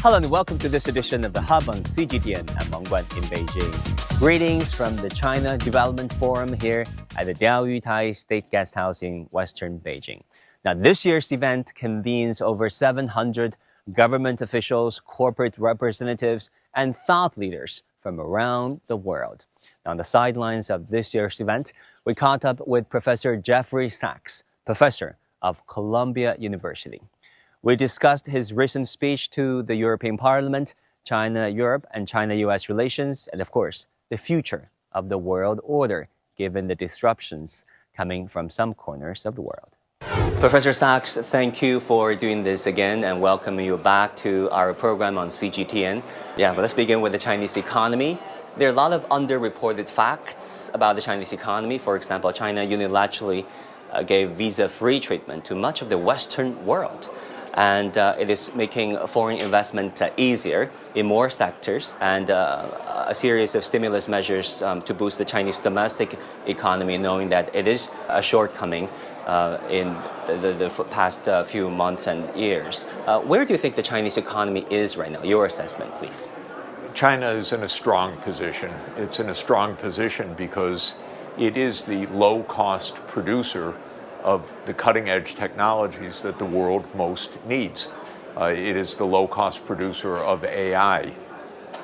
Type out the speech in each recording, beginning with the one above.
Hello and welcome to this edition of The Hub on CGTN. I'm Wang Guan in Beijing. Greetings from the China Development Forum here at the Diaoyutai State Guest House in Western Beijing. Now, this year's event convenes over 700 government officials, corporate representatives, and thought leaders from around the world. On the sidelines of this year's event, we caught up with Professor Jeffrey Sachs, professor of Columbia University. We discussed his recent speech to the European Parliament, China-Europe and China-US relations, and of course, the future of the world order, given the disruptions coming from some corners of the world. Professor Sachs, thank you for doing this again and welcome you back to our program on CGTN. But let's begin with the Chinese economy. There are a lot of underreported facts about the Chinese economy. For example, China unilaterally gave visa-free treatment to much of the Western world. And it is making foreign investment easier in more sectors, and a series of stimulus measures to boost the Chinese domestic economy, knowing that it is a shortcoming in the past few months and years. Where do you think the Chinese economy is right now? Your assessment, please. China is in a strong position. It's in a strong position because it is the low-cost producer of the cutting-edge technologies that the world most needs. It is the low-cost producer of AI,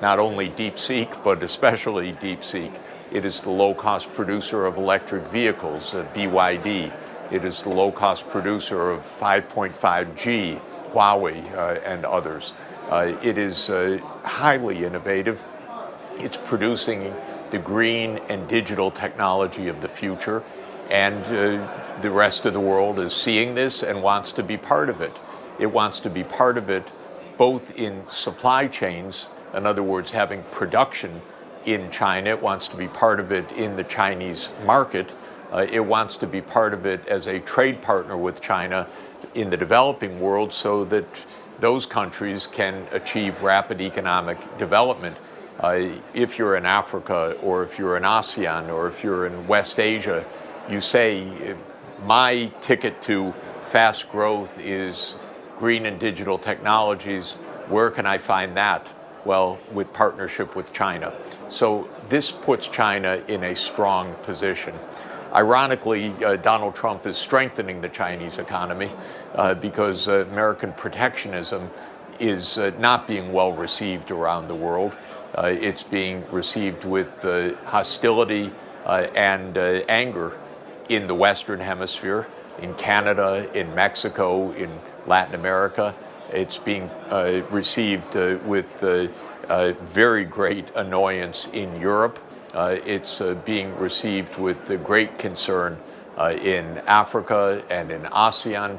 not only DeepSeek, but especially DeepSeek. It is the low-cost producer of electric vehicles, BYD. It is the low-cost producer of 5.5G, Huawei, and others. It is highly innovative. It's producing the green and digital technology of the future, and the rest of the world is seeing this and wants to be part of it. It wants to be part of it both in supply chains, in other words, having production in China. It wants to be part of it in the Chinese market. It wants to be part of it as a trade partner with China in the developing world so that those countries can achieve rapid economic development. If you're in Africa, or if you're in ASEAN, or if you're in West Asia, you say, my ticket to fast growth is green and digital technologies. Where can I find that? Well, with partnership with China. So this puts China in a strong position. Ironically, Donald Trump is strengthening the Chinese economy because American protectionism is not being well received around the world. It's being received with hostility and anger in the Western Hemisphere, in Canada, in Mexico, in Latin America. It's being received with very great annoyance in Europe. It's being received with great concern in Africa and in ASEAN,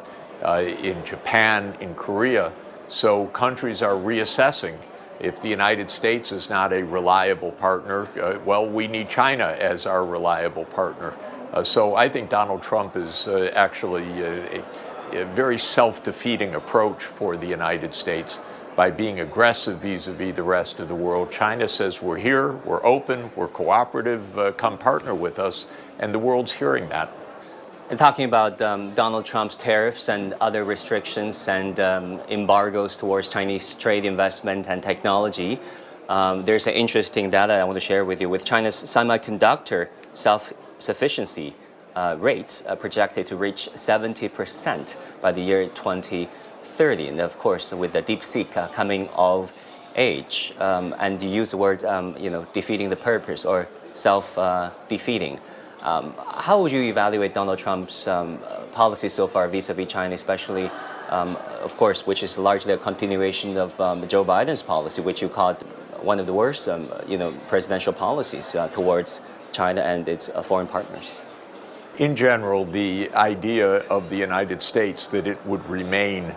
in Japan, in Korea. So countries are reassessing. If the United States is not a reliable partner, well, we need China as our reliable partner. So I think Donald Trump is actually a very self-defeating approach for the United States by being aggressive vis-a-vis the rest of the world. China says we're here, we're open, we're cooperative, come partner with us, and the world's hearing that. And talking about Donald Trump's tariffs and other restrictions and embargoes towards Chinese trade investment and technology, there's an interesting data I want to share with you. With China's semiconductor self-sufficiency rates projected to reach 70% by the year 2030. And of course, with the DeepSeek coming of age, and you use the word, defeating the purpose or self-defeating. How would you evaluate Donald Trump's policy so far vis-a-vis China, especially, of course, which is largely a continuation of Joe Biden's policy, which you called one of the worst, presidential policies towards China and its foreign partners? In general, the idea of the United States that it would remain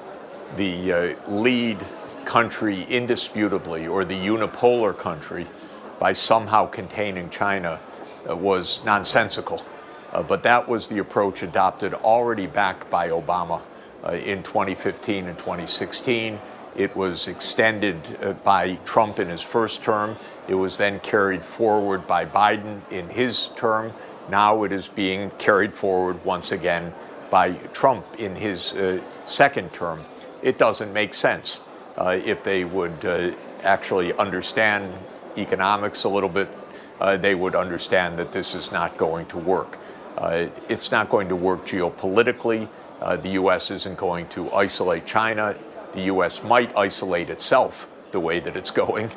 the lead country indisputably, or the unipolar country, by somehow containing China was nonsensical. But that was the approach adopted already back by Obama in 2015 and 2016. It was extended by Trump in his first term. It was then carried forward by Biden in his term. Now it is being carried forward once again by Trump in his second term. It doesn't make sense. if they would actually understand economics a little bit, they would understand that this is not going to work. It's not going to work geopolitically. The U.S. isn't going to isolate China. The U.S. might isolate itself the way that it's going,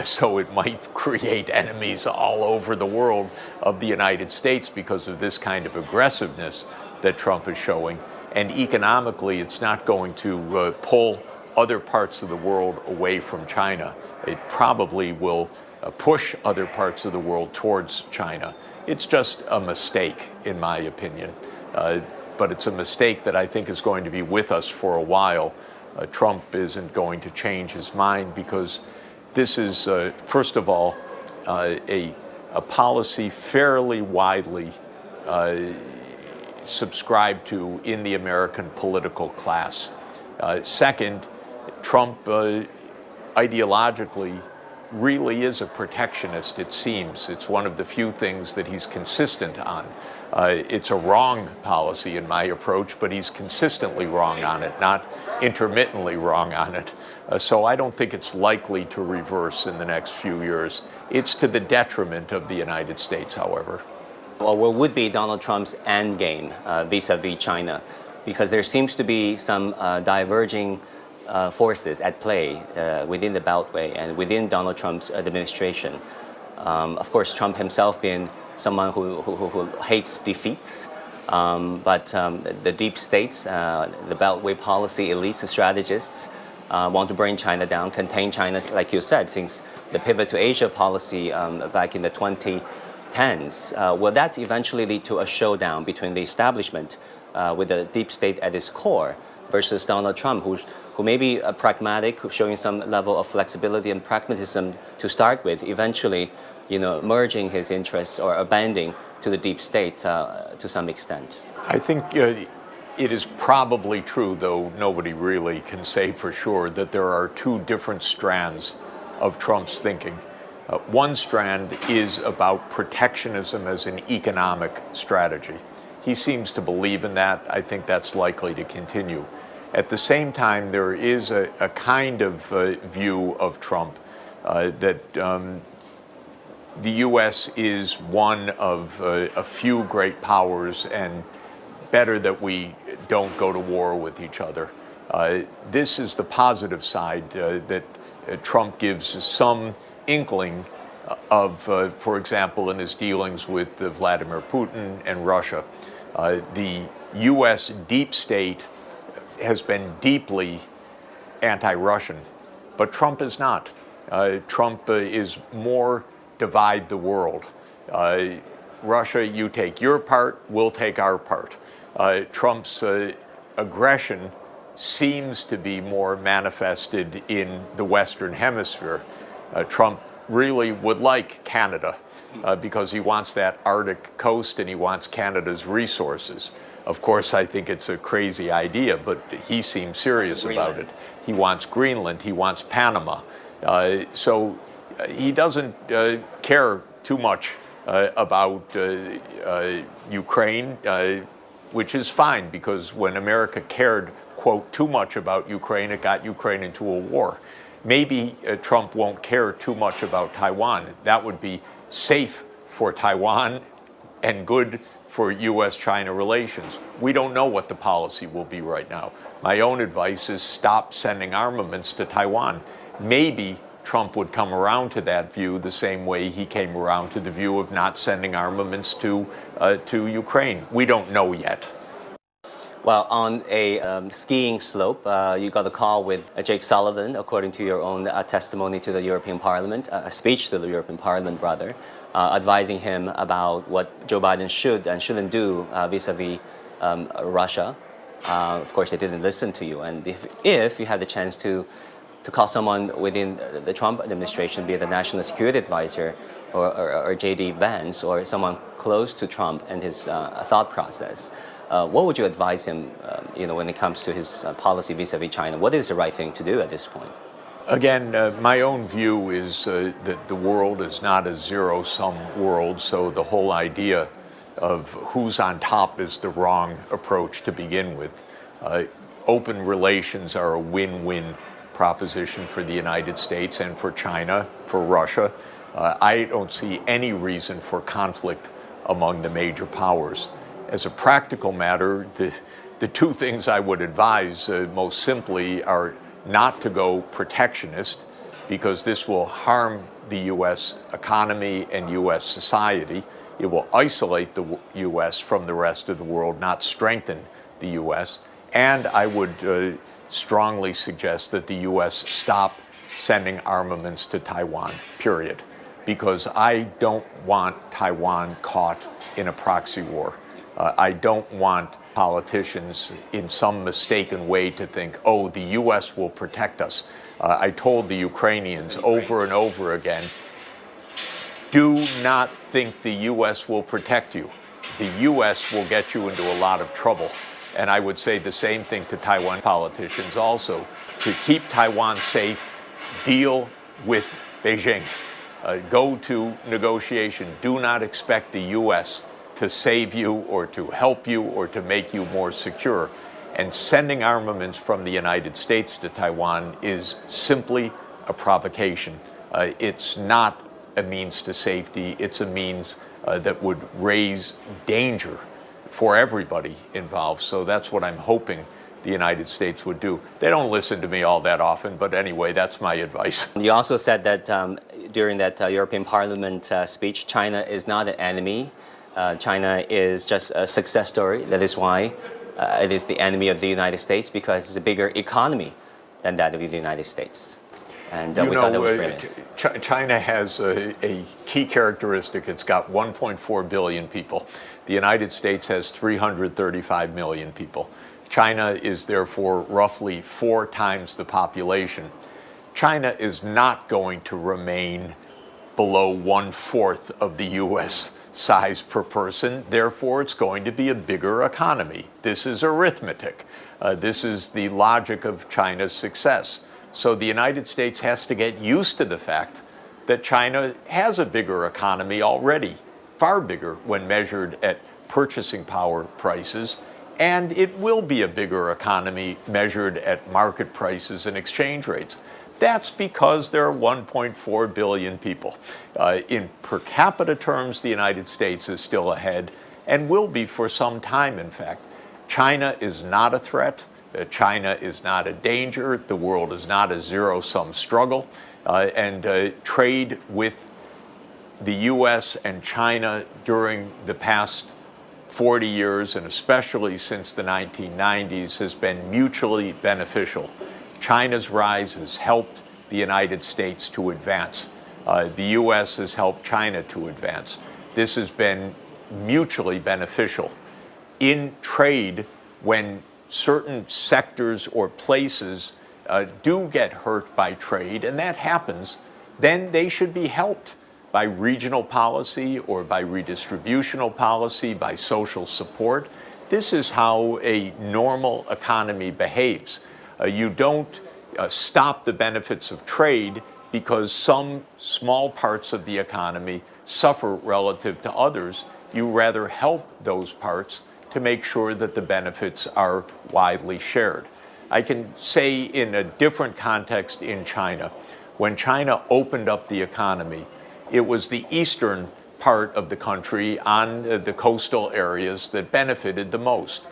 so it might create enemies all over the world of the United States because of this kind of aggressiveness that Trump is showing. And economically, it's not going to pull other parts of the world away from China. It probably will push other parts of the world towards China. It's just a mistake, in my opinion. But it's a mistake that I think is going to be with us for a while. Trump isn't going to change his mind because this is, first of all, a policy fairly widely subscribed to in the American political class. Second, Trump ideologically really is a protectionist, it seems. It's one of the few things that he's consistent on. It's a wrong policy in my approach, but he's consistently wrong on it, not intermittently wrong on it. So I don't think it's likely to reverse in the next few years. It's to the detriment of the United States, however. Well, what would be Donald Trump's end game vis-a-vis China? Because there seems to be some diverging forces at play within the Beltway and within Donald Trump's administration. Of course, Trump himself being someone who hates defeats, but the deep states, the Beltway policy elites and strategists want to bring China down, contain China, like you said, since the pivot to Asia policy back in the 2010s. Will that eventually lead to a showdown between the establishment with the deep state at its core versus Donald Trump, who may be pragmatic, who's showing some level of flexibility and pragmatism to start with, eventually, merging his interests or abandoning to the deep state to some extent? I think it is probably true, though nobody really can say for sure, that there are two different strands of Trump's thinking. One strand is about protectionism as an economic strategy. He seems to believe in that. I think that's likely to continue. At the same time, there is a kind of view of Trump that the U.S. is one of a few great powers, and better that we don't go to war with each other. This is the positive side that Trump gives some inkling of, for example, in his dealings with Vladimir Putin and Russia. The U.S. deep state has been deeply anti-Russian, but Trump is not. Trump is more divide the world. Russia, you take your part, we'll take our part. Trump's aggression seems to be more manifested in the Western Hemisphere. Trump really would like Canada because he wants that Arctic coast and he wants Canada's resources. Of course, I think it's a crazy idea, but he seems serious about it. He wants Greenland, he wants Panama. So he doesn't care too much about Ukraine, which is fine, because when America cared, quote, too much about Ukraine, it got Ukraine into a war. Maybe Trump won't care too much about Taiwan. That would be safe for Taiwan and good for U.S.-China relations. We don't know what the policy will be right now. My own advice is stop sending armaments to Taiwan. Maybe Trump would come around to that view the same way he came around to the view of not sending armaments to Ukraine. We don't know yet. Well, on a skiing slope, you got a call with Jake Sullivan, according to your own testimony to the European Parliament, a speech to the European Parliament, rather, advising him about what Joe Biden should and shouldn't do vis-a-vis Russia. Of course, they didn't listen to you. And if you had the chance to call someone within the Trump administration, be it the National Security Advisor or J.D. Vance, or someone close to Trump and his thought process, what would you advise him, when it comes to his policy vis-a-vis China? What is the right thing to do at this point? Again, my own view is that the world is not a zero-sum world, so the whole idea of who's on top is the wrong approach to begin with. Open relations are a win-win proposition for the United States and for China, for Russia. I don't see any reason for conflict among the major powers. As a practical matter, the two things I would advise most simply are not to go protectionist, because this will harm the U.S. economy and U.S. society. It will isolate the U.S. from the rest of the world, not strengthen the U.S. And I would strongly suggest that the U.S. stop sending armaments to Taiwan, period, because I don't want Taiwan caught in a proxy war. I don't want politicians in some mistaken way to think, oh, the U.S. will protect us. I told the Ukrainians over and over again, do not think the U.S. will protect you. The U.S. will get you into a lot of trouble. And I would say the same thing to Taiwan politicians also. To keep Taiwan safe, deal with Beijing. Go to negotiation. Do not expect the U.S. to save you or to help you or to make you more secure. And sending armaments from the United States to Taiwan is simply a provocation. It's not a means to safety. It's a means that would raise danger for everybody involved. So that's what I'm hoping the United States would do. They don't listen to me all that often, but anyway, that's my advice. You also said that during that European Parliament speech, China is not an enemy. China is just a success story. That is why it is the enemy of the United States, because it's a bigger economy than that of the United States. And we thought that was brilliant. China has a key characteristic. It's got 1.4 billion people. The United States has 335 million people. China is therefore roughly 4 times the population. China is not going to remain below 1/4 of the U.S. size per person. Therefore, it's going to be a bigger economy. This is arithmetic. This is the logic of China's success. So the United States has to get used to the fact that China has a bigger economy already, far bigger when measured at purchasing power prices, and it will be a bigger economy measured at market prices and exchange rates. That's because there are 1.4 billion people. In per capita terms, the United States is still ahead and will be for some time, in fact. China is not a threat. China is not a danger. The world is not a zero-sum struggle. And trade with the U.S. and China during the past 40 years, and especially since the 1990s, has been mutually beneficial. China's rise has helped the United States to advance. The U.S. has helped China to advance. This has been mutually beneficial. In trade, when certain sectors or places do get hurt by trade, and that happens, then they should be helped by regional policy or by redistributional policy, by social support. This is how a normal economy behaves. You don't stop the benefits of trade because some small parts of the economy suffer relative to others. You rather help those parts to make sure that the benefits are widely shared. I can say in a different context in China, when China opened up the economy, it was the eastern part of the country on the coastal areas that benefited the most.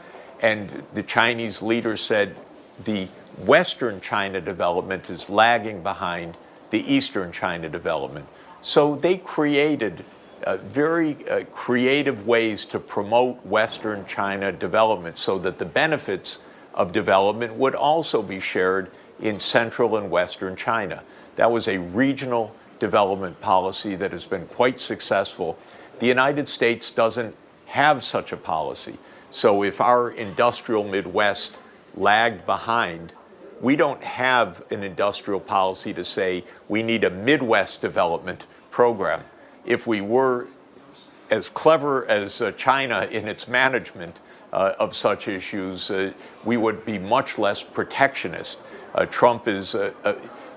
And the Chinese leader said the Western China development is lagging behind the Eastern China development. So they created very creative ways to promote Western China development so that the benefits of development would also be shared in Central and Western China. That was a regional development policy that has been quite successful. The United States doesn't have such a policy. So if our industrial Midwest lagged behind, we don't have an industrial policy to say we need a Midwest development program. If we were as clever as China in its management of such issues, we would be much less protectionist. Trump is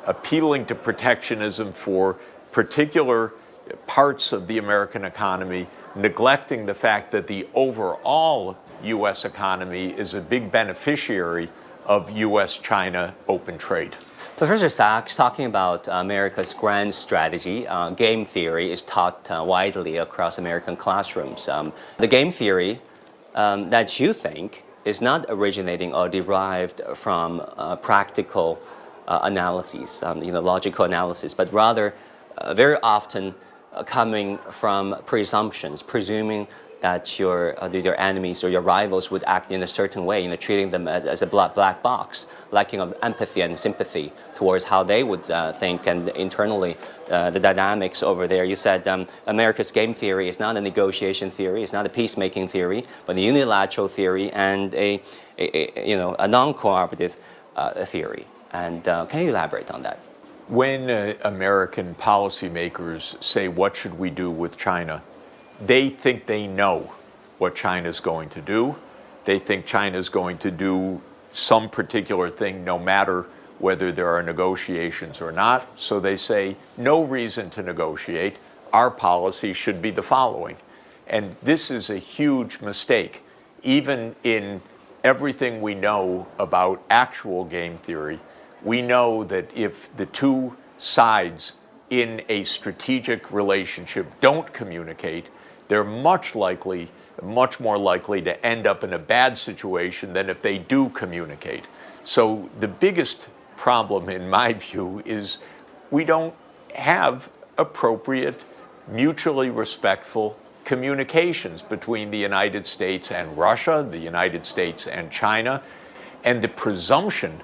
appealing to protectionism for particular parts of the American economy, neglecting the fact that the overall U.S. economy is a big beneficiary of U.S.-China open trade. Professor Sachs, talking about America's grand strategy, game theory is taught widely across American classrooms. The game theory that you think is not originating or derived from practical analyses, logical analysis, but rather very often coming from presumptions, presuming that your enemies or your rivals would act in a certain way, treating them as a black box, lacking of empathy and sympathy towards how they would think and internally the dynamics over there. You said America's game theory is not a negotiation theory, it's not a peacemaking theory, but a unilateral theory and a non-cooperative theory. And can you elaborate on that? When American policymakers say, what should we do with China? They think they know what China's going to do. They think China's going to do some particular thing no matter whether there are negotiations or not. So they say, no reason to negotiate. Our policy should be the following. And this is a huge mistake. Even in everything we know about actual game theory, we know that if the two sides in a strategic relationship don't communicate, they're much more likely to end up in a bad situation than if they do communicate. So the biggest problem, in my view, is we don't have appropriate, mutually respectful communications between the United States and Russia, the United States and China, and the presumption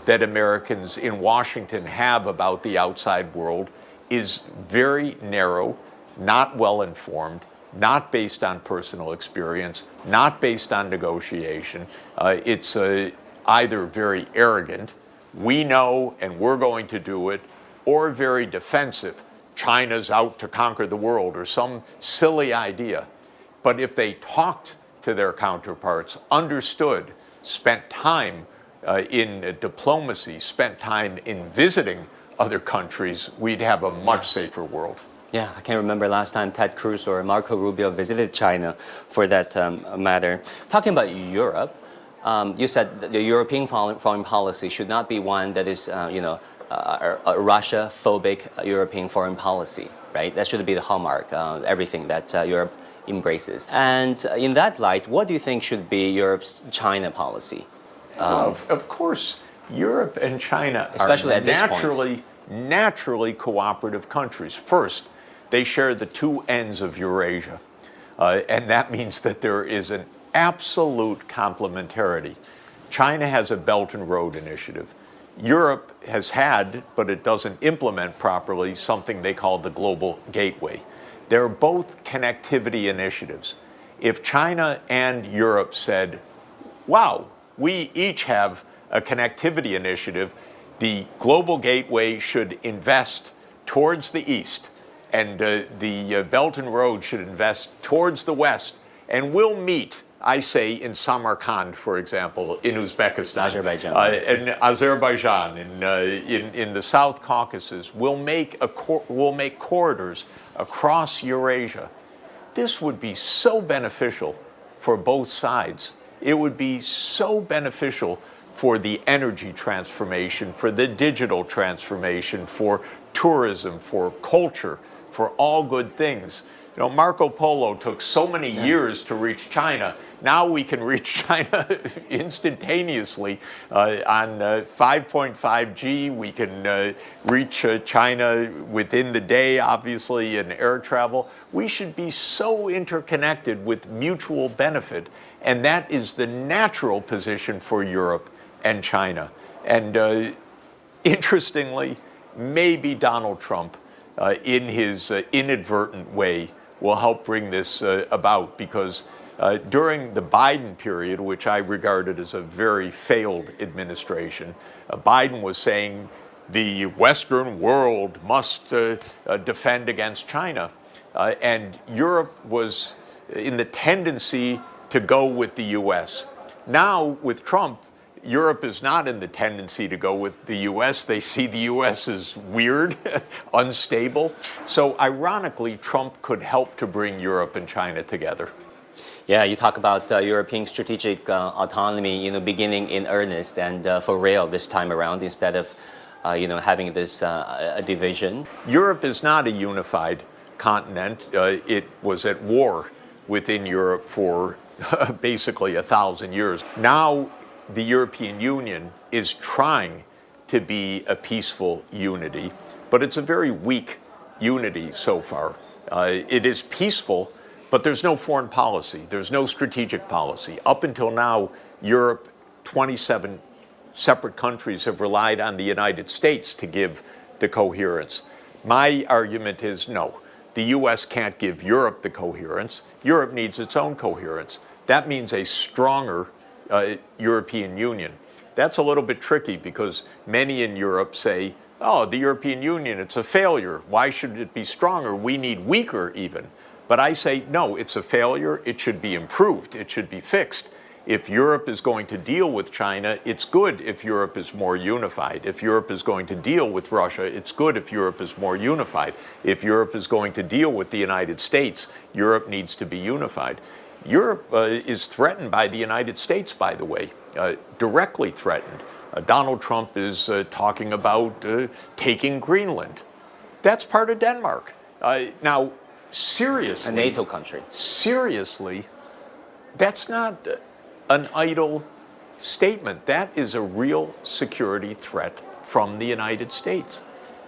that Americans in Washington have about the outside world is very narrow, not well informed, not based on personal experience, not based on negotiation. It's either very arrogant, we know and we're going to do it, or very defensive, China's out to conquer the world, or some silly idea. But if they talked to their counterparts, understood, spent time in diplomacy, spent time in visiting other countries, we'd have a much safer world. Yeah, I can't remember last time Ted Cruz or Marco Rubio visited China for that matter. Talking about Europe, you said that the European foreign policy should not be one that is, a Russia-phobic European foreign policy, right? That should be the hallmark, everything that Europe embraces. And in that light, what do you think should be Europe's China policy? Well, of course, Europe and China especially are at this point. naturally cooperative countries. First, they share the two ends of Eurasia, and that means that there is an absolute complementarity. China has a Belt and Road Initiative. Europe has had, but it doesn't implement properly, something they call the Global Gateway. They're both connectivity initiatives. If China and Europe said, wow, we each have a connectivity initiative, the Global Gateway should invest towards the east, and the Belt and Road should invest towards the west, and we'll meet, I say, in Samarkand, for example, in Uzbekistan, in Azerbaijan, in the South Caucasus. We'll make corridors across Eurasia. This would be so beneficial for both sides. It would be so beneficial for the energy transformation, for the digital transformation, for tourism, for culture, for all good things. Marco Polo took so many years to reach China. Now we can reach China instantaneously on 5.5G. We can reach China within the day, obviously, in air travel. We should be so interconnected with mutual benefit, and that is the natural position for Europe and China. And interestingly, maybe Donald Trump, in his inadvertent way, will help bring this about, because during the Biden period, which I regarded as a very failed administration, Biden was saying the Western world must defend against China. And Europe was in the tendency to go with the US. Now, with Trump, Europe is not in the tendency to go with the US. They see the US as weird, unstable. So ironically, Trump could help to bring Europe and China together. Yeah, you talk about European strategic autonomy, beginning in earnest and for real this time around, instead of having this division? Europe is not a unified continent. It was at war within Europe for basically 1,000 years. Now the European Union is trying to be a peaceful unity, but it's a very weak unity so far. It is peaceful, but there's no foreign policy. There's no strategic policy. Up until now, Europe, 27 separate countries have relied on the United States to give the coherence. My argument is no. The U.S. can't give Europe the coherence. Europe needs its own coherence. That means a stronger European Union. That's a little bit tricky because many in Europe say, oh, the European Union, it's a failure. Why should it be stronger? We need weaker even. But I say, no, it's a failure. It should be improved. It should be fixed. If Europe is going to deal with China, it's good if Europe is more unified. If Europe is going to deal with Russia, it's good if Europe is more unified. If Europe is going to deal with the United States, Europe needs to be unified. Europe is threatened by the United States, by the way, directly threatened. Donald Trump is talking about taking Greenland. That's part of Denmark. Now, seriously. A NATO country. Seriously, that's not an idle statement. That is a real security threat from the United States.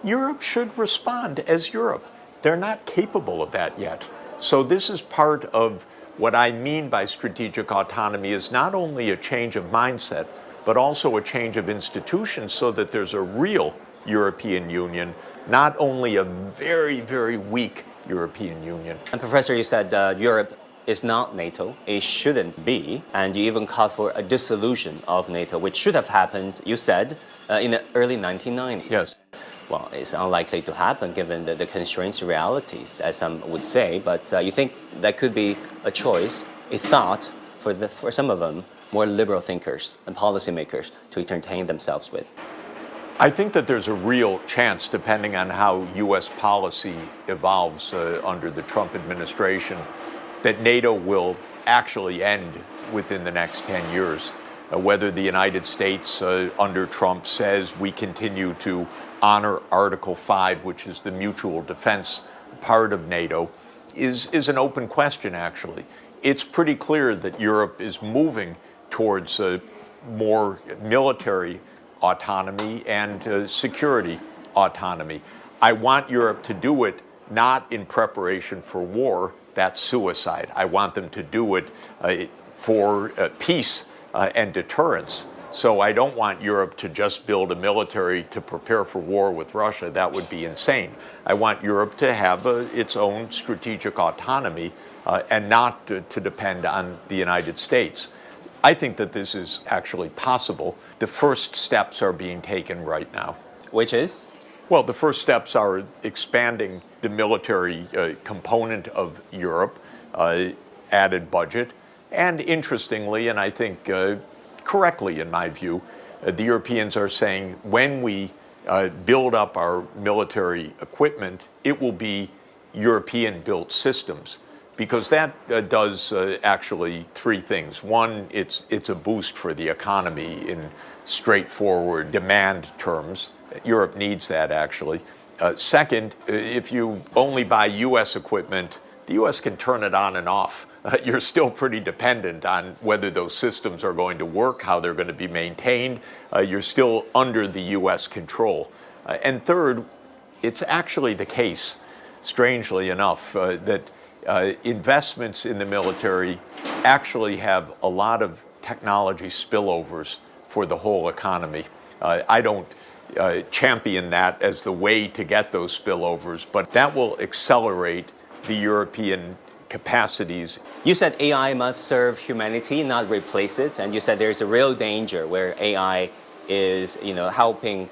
Europe should respond as Europe. They're not capable of that yet. So this is part of what I mean by strategic autonomy is not only a change of mindset, but also a change of institutions so that there's a real European Union, not only a very, very weak European Union. And Professor, you said Europe is not NATO. It shouldn't be. And you even called for a dissolution of NATO, which should have happened, you said, in the early 1990s. Yes. Well, it's unlikely to happen given the constraints realities, as some would say. But you think that could be a choice, a thought for some of them, more liberal thinkers and policymakers to entertain themselves with? I think that there's a real chance, depending on how U.S. policy evolves under the Trump administration, that NATO will actually end within the next 10 years. Whether the United States under Trump says we continue to honor Article 5, which is the mutual defense part of NATO, is an open question, actually. It's pretty clear that Europe is moving towards more military autonomy and security autonomy. I want Europe to do it not in preparation for war. That's suicide. I want them to do it for peace and deterrence. So I don't want Europe to just build a military to prepare for war with Russia. That would be insane. I want Europe to have its own strategic autonomy and not to depend on the United States. I think that this is actually possible. The first steps are being taken right now. Which is? Well, the first steps are expanding the military component of Europe, added budget, and interestingly, and I think correctly in my view, the Europeans are saying when we build up our military equipment, it will be European-built systems. Because that does actually three things. One, it's a boost for the economy in straightforward demand terms. Europe needs that, actually. Second, if you only buy U.S. equipment, the U.S. can turn it on and off. You're still pretty dependent on whether those systems are going to work, how they're going to be maintained. You're still under the U.S. control. And third, it's actually the case, strangely enough, that investments in the military actually have a lot of technology spillovers for the whole economy. I don't champion that as the way to get those spillovers, but that will accelerate the European capacities. You said AI must serve humanity, not replace it, and you said there's a real danger where AI is, helping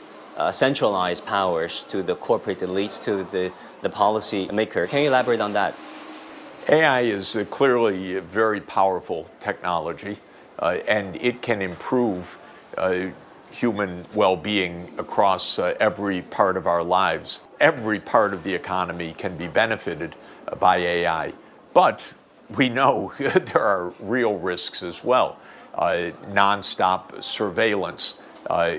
centralize powers to the corporate elites, to the policy maker. Can you elaborate on that? AI is clearly a very powerful technology, and it can improve human well-being across every part of our lives. Every part of the economy can be benefited by AI. But we know there are real risks as well. Nonstop surveillance,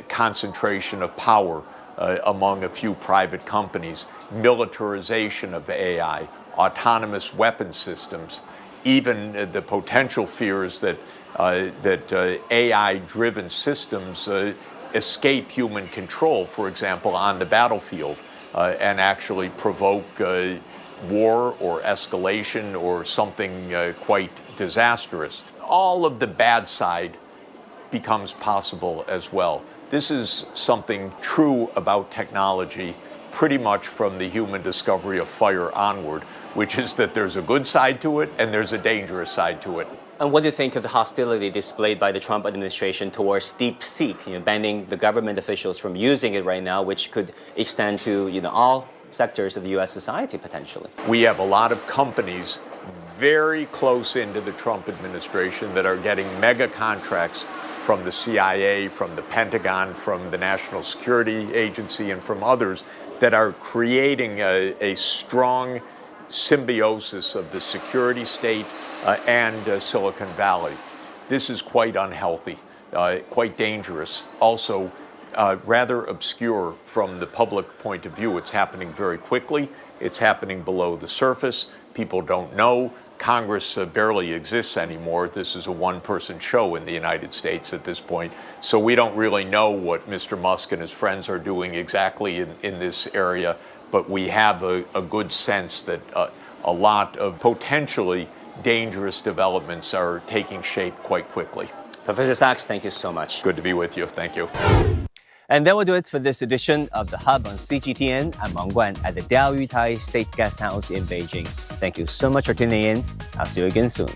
concentration of power among a few private companies, militarization of AI, autonomous weapon systems, even the potential fears that AI-driven systems escape human control, for example, on the battlefield, and actually provoke war or escalation or something quite disastrous. All of the bad side becomes possible as well. This is something true about technology pretty much from the human discovery of fire onward, which is that there's a good side to it and there's a dangerous side to it. And what do you think of the hostility displayed by the Trump administration towards DeepSeek, banning the government officials from using it right now, which could extend to all sectors of the U.S. society potentially? We have a lot of companies very close into the Trump administration that are getting mega contracts from the CIA, from the Pentagon, from the National Security Agency, and from others that are creating a strong symbiosis of the security state and Silicon Valley. This is quite unhealthy, quite dangerous, also rather obscure from the public point of view. It's happening very quickly. It's happening below the surface. People don't know. Congress barely exists anymore. This is a one-person show in the United States at this point. So we don't really know what Mr. Musk and his friends are doing exactly in this area, but we have a good sense that a lot of potentially dangerous developments are taking shape quite quickly. Professor Sachs, thank you so much. Good to be with you. Thank you. And that will do it for this edition of The Hub on CGTN. I'm Meng Guan at the Diaoyutai State Guest House in Beijing. Thank you so much for tuning in. I'll see you again soon.